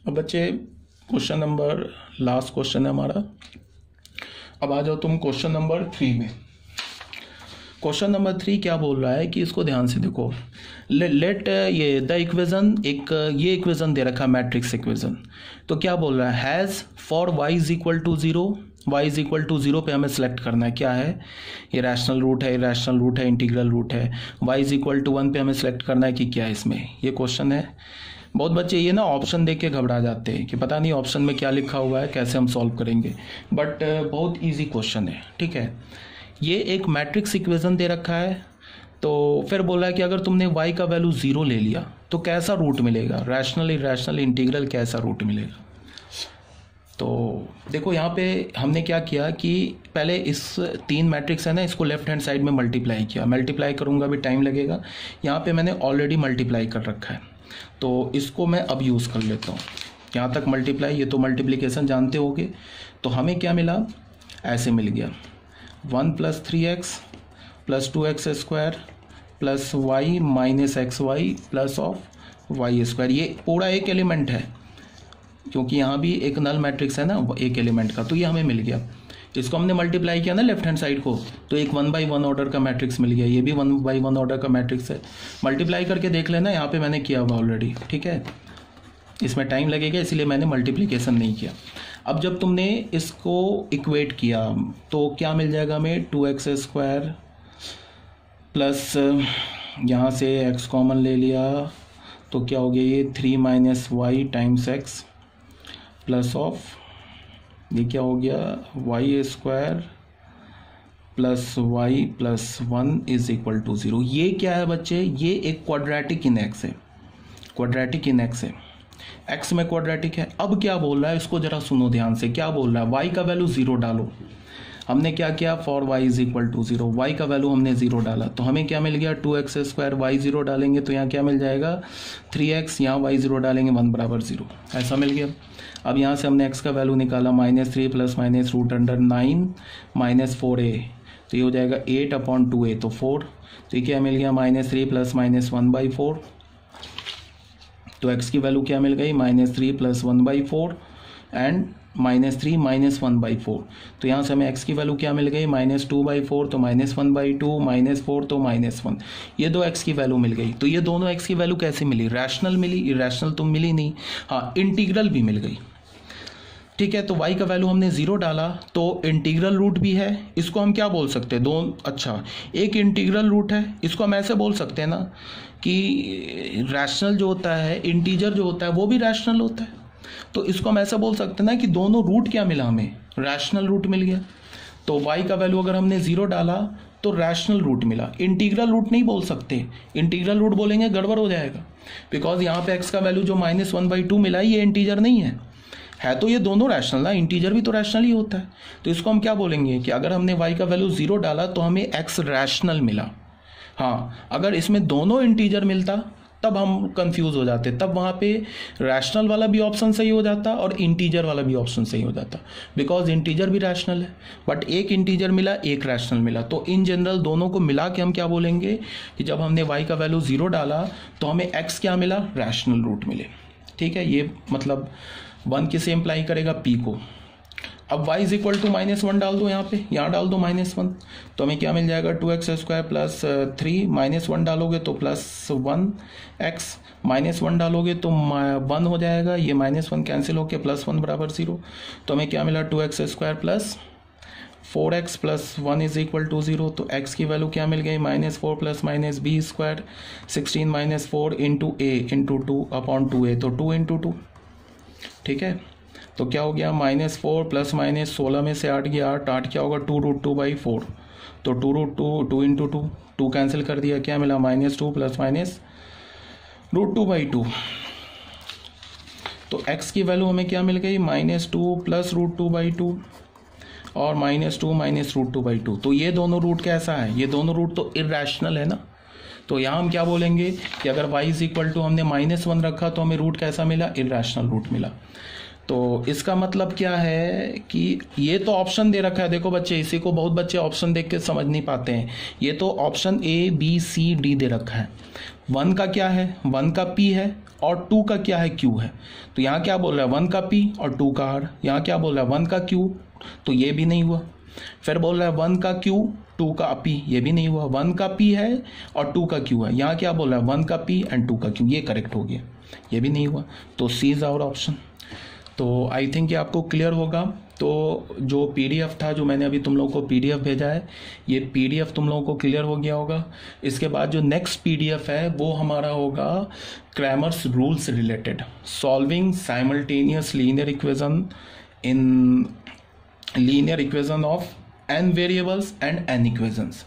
अब बच्चे question number last question है हमारा। अब आ जाओ तुम क्वेश्चन नंबर 3 में। क्वेश्चन नंबर 3 क्या बोल रहा है कि इसको ध्यान से देखो। लेट ये द इक्वेशन, एक ये इक्वेशन दे रखा है मैट्रिक्स इक्वेशन। तो क्या बोल रहा है, has for y is equal to 0, y is equal to 0 पे हमें सेलेक्ट करना है क्या है, ये रैशनल रूट है, इरैशनल रूट है, इंटीग्रल रूट है। y इज इक्वल टू 1 पे हमें सेलेक्ट करना है कि क्या है इसमें, ये क्वेश्चन है। बहुत बच्चे ये ना ऑप्शन देख के घबरा जाते हैं कि पता नहीं ऑप्शन में क्या लिखा हुआ है, कैसे हम सॉल्व करेंगे, बट बहुत ईजी क्वेश्चन है। ठीक है, ये एक मैट्रिक्स इक्वेशन दे रखा है। तो फिर बोला है कि अगर तुमने y का वैल्यू 0 ले लिया तो कैसा रूट मिलेगा, रैशनल, इरैशनल, इंटीग्रल, कैसा रूट मिलेगा। तो देखो यहाँ पे हमने क्या किया कि पहले इस 3 मैट्रिक्स है ना, इसको लेफ्ट हैंड साइड में मल्टीप्लाई किया। मल्टीप्लाई करूँगा भी टाइम लगेगा, यहाँ पे मैंने ऑलरेडी मल्टीप्लाई कर रखा है, तो इसको मैं अब यूज़ कर लेता हूँ। यहाँ तक मल्टीप्लाई, ये तो मल्टीप्लिकेशन जानते होगे। तो हमें क्या मिला, ऐसे मिल गया 1 + 3x + 2x² + y - xy + of y²। ये पूरा एक एलिमेंट है, क्योंकि यहाँ भी एक नल मैट्रिक्स है ना एक एलिमेंट का, तो ये हमें मिल गया। इसको हमने मल्टीप्लाई किया ना लेफ्ट हैंड साइड को, तो एक 1/1 ऑर्डर का मैट्रिक्स मिल गया। ये भी 1/1 ऑर्डर का मैट्रिक्स है। मल्टीप्लाई करके देख लेना, यहाँ पे मैंने किया हुआ ऑलरेडी। ठीक है, इसमें टाइम लगेगा इसलिए मैंने मल्टीप्लिकेशन नहीं किया। अब जब तुमने इसको इक्वेट किया तो क्या मिल जाएगा हमें, 2x² प्लस यहाँ से x कॉमन ले लिया तो क्या हो गया, ये 3 - y times x plus of, ये क्या हो गया, y² plus y plus 1 is equal to 0। ये क्या है बच्चे, ये एक क्वाड्रेटिक इनएक्स है, क्वाड्रेटिक इनएक्स है, x में क्वाड्रेटिक है। अब क्या बोल रहा है, इसको जरा सुनो ध्यान से। क्या बोल रहा है, y का वैल्यू 0 डालो। हमने क्या किया, for y is equal to 0, y का वैल्यू हमने 0 डाला तो हमें क्या मिल गया, 2x²। y 0 डालेंगे तो यहाँ क्या मिल जाएगा, 3x, यहाँ y 0 डालेंगे 1 = 0, ऐसा मिल गया। अब यहाँ से हमने x का वैल्यू निकाला, -3 + -√9 - 4a, तो ये हो जाएगा 8/2a, तो 4। तो ये क्या मिल गया, -3 + -1/4। तो x की वैल्यू क्या मिल गई, -3 + 1/4 एंड -3 - 1/4। तो यहाँ से हमें x की वैल्यू क्या मिल गई, -2/4, तो -1/2, -4 तो -1। ये दो x की वैल्यू मिल गई। तो ये दोनों x की वैल्यू कैसे मिली, रैशनल मिली, इरैशनल तो मिली नहीं, हाँ इंटीग्रल भी मिल गई। ठीक है, तो y का वैल्यू हमने 0 डाला तो इंटीग्रल रूट भी है। इसको हम क्या बोल सकते हैं, दो, अच्छा एक इंटीग्रल रूट है, इसको हम ऐसे बोल सकते हैं ना कि रैशनल जो होता है, इंटीजर जो होता है वो भी रैशनल होता है। तो इसको हम ऐसा बोल सकते हैं ना कि दोनों रूट क्या मिला हमें, रैशनल रूट मिल गया। तो y का वैल्यू अगर हमने 0 डाला तो रैशनल रूट मिला। इंटीग्रल रूट नहीं बोल सकते, इंटीग्रल रूट बोलेंगे गड़बड़ हो जाएगा, बिकॉज यहाँ पे x का वैल्यू जो -1/2 मिला ये इंटीजर नहीं है तो ये दोनों रैशनल ना, इंटीजर भी तो रैशनल ही होता है। तो इसको हम क्या बोलेंगे कि अगर हमने y का वैल्यू 0 डाला तो हमें x रैशनल मिला। हाँ, अगर इसमें दोनों इंटीजर मिलता तब हम कंफ्यूज हो जाते, तब वहाँ पे रैशनल वाला भी ऑप्शन सही हो जाता और इंटीजर वाला भी ऑप्शन सही हो जाता, बिकॉज इंटीजर भी रैशनल है, बट एक इंटीजर मिला एक रैशनल मिला। तो इन जनरल दोनों को मिला के हम क्या बोलेंगे कि जब हमने y का वैल्यू 0 डाला तो हमें x क्या मिला, रैशनल रूट मिले। ठीक है, ये मतलब 1 किसे इम्प्लाई करेगा, p को। अब y इज इक्वल टू -1 डाल दो, यहाँ डाल दो -1, तो हमें क्या मिल जाएगा, 2x² प्लस 3, -1 डालोगे तो +1x, -1 डालोगे तो 1 हो जाएगा, ये -1 कैंसिल होकर +1 = 0। तो हमें क्या मिला, 2x² plus 4x plus 1 is equal to 0। तो x की वैल्यू क्या मिल गई, -4 + -b², 16 - 4 × a × 2/2a, तो 2 × 2। ठीक है, तो क्या हो गया, -4 + -16 में से 8 गया, 8 क्या होगा, 2√2/4, तो 2√2 × 2, 2 कैंसिल कर दिया, क्या मिला, -2 + -√2/2। तो x की वैल्यू हमें क्या मिल गई, -2 + √2/2 और -2 - √2/2। तो ये दोनों रूट कैसा है, ये दोनों रूट तो इरैशनल है ना। तो यहाँ हम क्या बोलेंगे कि अगर y इज इक्वल टू हमने -1 रखा तो हमें रूट कैसा मिला, इरैशनल रूट मिला। तो इसका मतलब क्या है कि ये तो ऑप्शन दे रखा है, देखो बच्चे, इसी को बहुत बच्चे ऑप्शन देख के समझ नहीं पाते हैं। ये तो option A B C D दे रखा है। 1 का क्या है, 1 का P है और 2 का क्या है Q है। तो यहाँ क्या बोल रहा है 1 का P और 2 का R। यहाँ क्या बोल रहा है 1 का Q, तो ये भी नहीं हुआ। फिर बोल रहा है 1 का Q 2 का P, ये भी नहीं हुआ। 1 का P है और 2 का Q है। यहाँ क्या बोल रहा है 1 का P एंड 2 का Q, ये करेक्ट हो गया, ये भी नहीं हुआ। तो सी इज आवर ऑप्शन। तो आई थिंक ये आपको क्लियर होगा। तो जो पीडीएफ था, जो मैंने अभी तुम लोगों को पीडीएफ भेजा है, ये पीडीएफ तुम लोगों को क्लियर हो गया होगा। इसके बाद जो नेक्स्ट पीडीएफ है वो हमारा होगा Cramer's rules related, solving simultaneous linear equation in linear equation of n variables and n equations.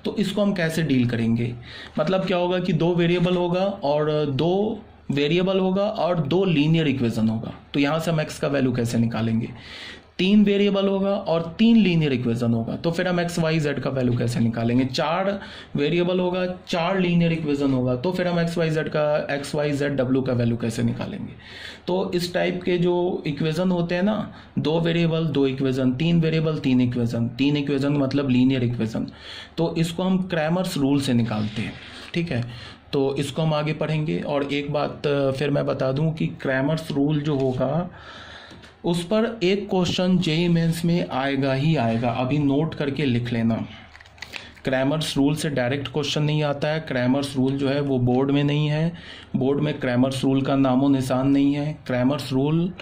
तो इसको हम कैसे डील करेंगे, मतलब क्या होगा कि 2 वेरिएबल होगा और 2 वेरिएबल होगा और 2 लीनियर इक्वेशन होगा। तो यहाँ से हम x का वैल्यू कैसे निकालेंगे। 3 वेरिएबल होगा और 3 लीनियर इक्वेशन होगा, तो फिर हम एक्स वाई जेड का वैल्यू कैसे निकालेंगे। 4 वेरिएबल होगा, 4 लीनियर इक्वेशन होगा, तो फिर हम एक्स वाई जेड डब्ल्यू का वैल्यू कैसे निकालेंगे। तो इस टाइप के जो इक्वेशन होते हैं ना, 2 variable 2 equation, 3 variable 3 equation, 3 equation मतलब लीनियर इक्वेशन, तो इसको हम क्रैमर्स रूल से निकालते हैं। ठीक है, तो इसको हम आगे पढ़ेंगे। और एक बात फिर मैं बता दूं कि क्रैमर्स रूल जो होगा उस पर एक क्वेश्चन जेईई मेंस में आएगा ही आएगा, अभी नोट करके लिख लेना। क्रैमर्स रूल से डायरेक्ट क्वेश्चन नहीं आता है। क्रैमर्स रूल जो है वो बोर्ड में नहीं है, बोर्ड में क्रैमर्स रूल का नामो निशान नहीं है। क्रैमर्स रूल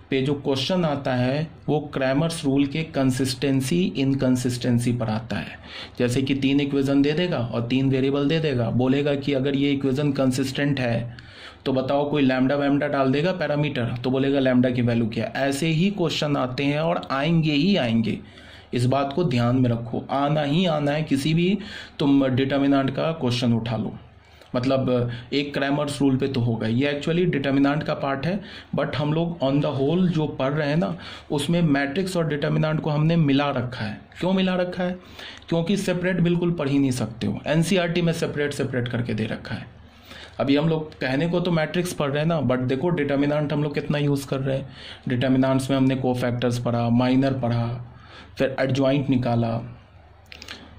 पे जो क्वेश्चन आता है वो क्रैमर्स रूल के कंसिस्टेंसी इनकंसिस्टेंसी पर आता है। जैसे कि 3 इक्वेशन दे देगा और 3 वेरिएबल दे देगा, बोलेगा कि अगर ये इक्वेशन कंसिस्टेंट है तो बताओ कोई लैम्डा वैम्डा डाल देगा पैरामीटर, तो बोलेगा लैम्डा की वैल्यू क्या। ऐसे ही क्वेश्चन आते हैं और आएंगे ही आएंगे, इस बात को ध्यान में रखो, आना ही आना है। किसी भी तुम डिटर्मिनेंट का क्वेश्चन उठा लो, मतलब एक क्रैमर्स रूल पे तो होगा। ये एक्चुअली डिटर्मिनेंट का पार्ट है, बट हम लोग ऑन द होल जो पढ़ रहे हैं ना, उसमें मैट्रिक्स और डिटर्मिनेंट को हमने मिला रखा है। क्यों मिला रखा है, क्योंकि सेपरेट बिल्कुल पढ़ ही नहीं सकते हो। एनसीईआरटी में सेपरेट करके दे रखा है। अभी हम लोग कहने को तो मैट्रिक्स पढ़ रहे हैं ना, बट देखो डिटर्मिनेंट हम लोग कितना यूज़ कर रहे हैं। डिटर्मिनेंट्स में हमने कोफैक्टर्स पढ़ा, माइनर पढ़ा, फिर एडजॉइंट निकाला।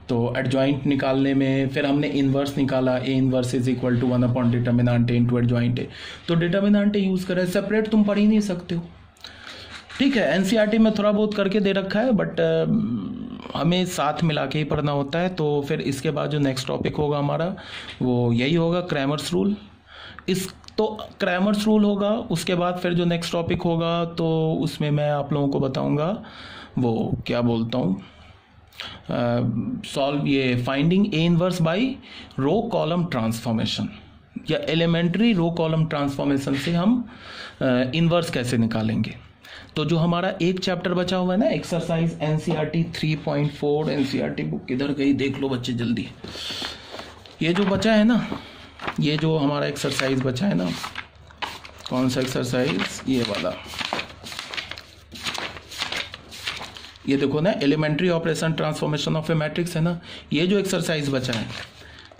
तो एडजॉइंट निकालने में फिर हमने इन्वर्स निकाला, A inverse is equal to 1 upon determinant A into adjoint A. तो डिटर्मिनेंट ए यूज़ कर रहे हैं, सेपरेट तुम पढ़ ही नहीं सकते हो। ठीक है, एनसीईआरटी में थोड़ा बहुत करके दे रखा है, बट हमें साथ मिला के ही पढ़ना होता है। तो फिर इसके बाद जो नेक्स्ट टॉपिक होगा हमारा वो यही होगा, क्रैमर्स रूल। तो क्रैमर्स रूल होगा, उसके बाद फिर जो नेक्स्ट टॉपिक होगा तो उसमें मैं आप लोगों को बताऊंगा वो क्या बोलता हूँ, सॉल्व ये finding a inverse by row column transformation, या एलिमेंट्री रो कॉलम ट्रांसफॉर्मेशन से हम इनवर्स कैसे निकालेंगे। तो जो हमारा एक चैप्टर बचा हुआ है ना, एक्सरसाइज एनसीईआरटी 3.4, एनसीईआरटी बुक किधर गई देख लो बच्चे जल्दी। ये जो बचा है ना, ये जो हमारा एक्सरसाइज बचा है ना, कौन सा एक्सरसाइज, ये वाला, ये देखो ना, elementary operation transformation of a matrix है ना, ये जो एक्सरसाइज बचा है।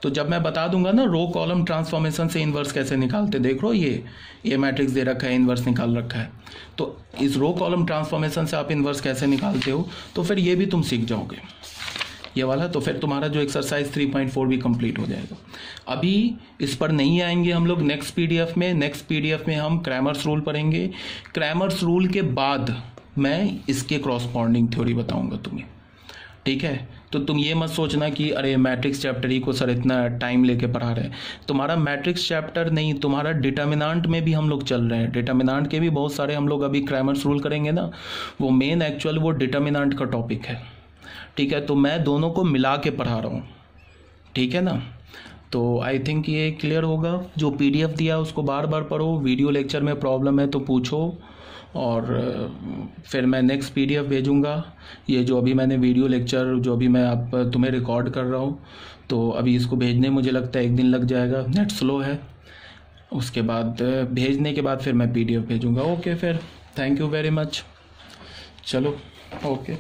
तो जब मैं बता दूंगा ना रो कॉलम ट्रांसफॉर्मेशन से इन्वर्स कैसे निकालते, देख लो ये मैट्रिक्स दे रखा है, इन्वर्स निकाल रखा है। तो इस रो कॉलम ट्रांसफॉर्मेशन से आप इन्वर्स कैसे निकालते हो, तो फिर ये भी तुम सीख जाओगे, ये वाला। तो फिर तुम्हारा जो एक्सरसाइज 3.4 भी कंप्लीट हो जाएगा। अभी इस पर नहीं आएंगे हम लोग नेक्स्ट पीडीएफ में। नेक्स्ट पीडीएफ में हम क्रैमर्स रूल पढ़ेंगे। क्रैमर्स रूल के बाद मैं इसके क्रॉसपॉन्डिंग थ्योरी बताऊंगा तुम्हें। ठीक है, तो तुम ये मत सोचना कि अरे मैट्रिक्स चैप्टर ही को सर इतना टाइम लेके पढ़ा रहे हैं। तुम्हारा मैट्रिक्स चैप्टर नहीं, तुम्हारा डिटर्मिनेंट में भी हम लोग चल रहे हैं। डिटर्मिनेंट के भी बहुत सारे हम लोग अभी क्रैमर्स रूल करेंगे ना, वो मेन एक्चुअल वो डिटर्मिनेंट का टॉपिक है। ठीक है, तो मैं दोनों को मिला के पढ़ा रहा हूँ। ठीक है ना, तो आई थिंक ये क्लियर होगा। जो पीडीएफ दिया उसको बार बार पढ़ो, वीडियो लेक्चर में प्रॉब्लम है तो पूछो, और फिर मैं नेक्स्ट पीडीएफ भेजूंगा। ये जो अभी मैंने वीडियो लेक्चर जो अभी मैं आप तुम्हें रिकॉर्ड कर रहा हूँ, तो अभी इसको भेजने मुझे लगता है 1 दिन लग जाएगा, नेट स्लो है। उसके बाद भेजने के बाद फिर मैं पीडीएफ भेजूंगा। ओके, फिर थैंक यू वेरी मच। चलो ओके।